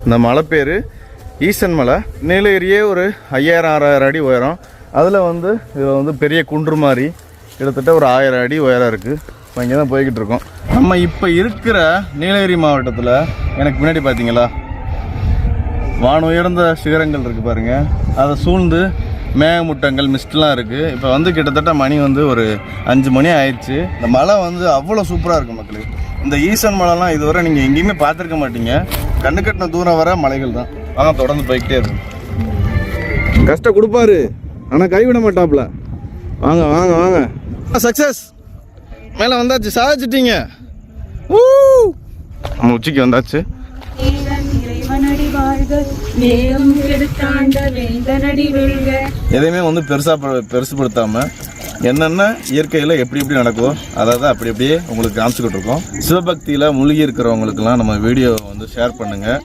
இந்த மலை பேர் ஈசன் மலை. நீலகிரியே ஒரு 5000-6000 அடி உயரம். அதில் வந்து இதில் வந்து பெரிய குன்று மாதிரி கிட்டத்தட்ட ஒரு 1000 அடி உயரம் இருக்குது. இப்போ இங்கே தான் போய்கிட்டு இருக்கோம். நம்ம இப்போ இருக்கிற நீலகிரி மாவட்டத்தில் எனக்கு முன்னாடி பார்த்தீங்களா வான உயர்ந்த சிகரங்கள் இருக்குது பாருங்கள். அதை சூழ்ந்து மேகமூட்டங்கள் மிஸ்ட்லாம் இருக்குது. இப்போ வந்து கிட்டத்தட்ட மணி வந்து ஒரு 5 மணி ஆயிடுச்சு. இந்த மலை வந்து அவ்வளோ சூப்பராக இருக்கும் மக்களுக்கு. இந்த ஈசன் மலைலாம் இதுவரை நீங்கள் எங்கேயுமே பார்த்துருக்க மாட்டீங்க. கண்ணு கட்டின தூரம் வர மலைகள் தான். தொடர்ந்து போய்கிட்டே இருக்கும். கஷ்டம் கொடுப்பாரு ஆனால் கைவிட மாட்டாப்ல. வாங்க வாங்க வாங்க. சக்ஸஸ் மேலே வந்தாச்சு, சாதிச்சிட்டீங்க. நம்ம உச்சிக்கு வந்தாச்சு. எதையுமே வந்து பெருசுப்படுத்தாம என்னென்ன இயற்கையில் எப்படி எப்படி நடக்குதோ அதாவது அப்படி அப்படியே உங்களுக்கு காமிச்சுக்கிட்டு இருக்கோம். சிவபக்தியில் மூழ்கி இருக்கிறவங்களுக்கெல்லாம் நம்ம வீடியோ வந்து ஷேர் பண்ணுங்கள்.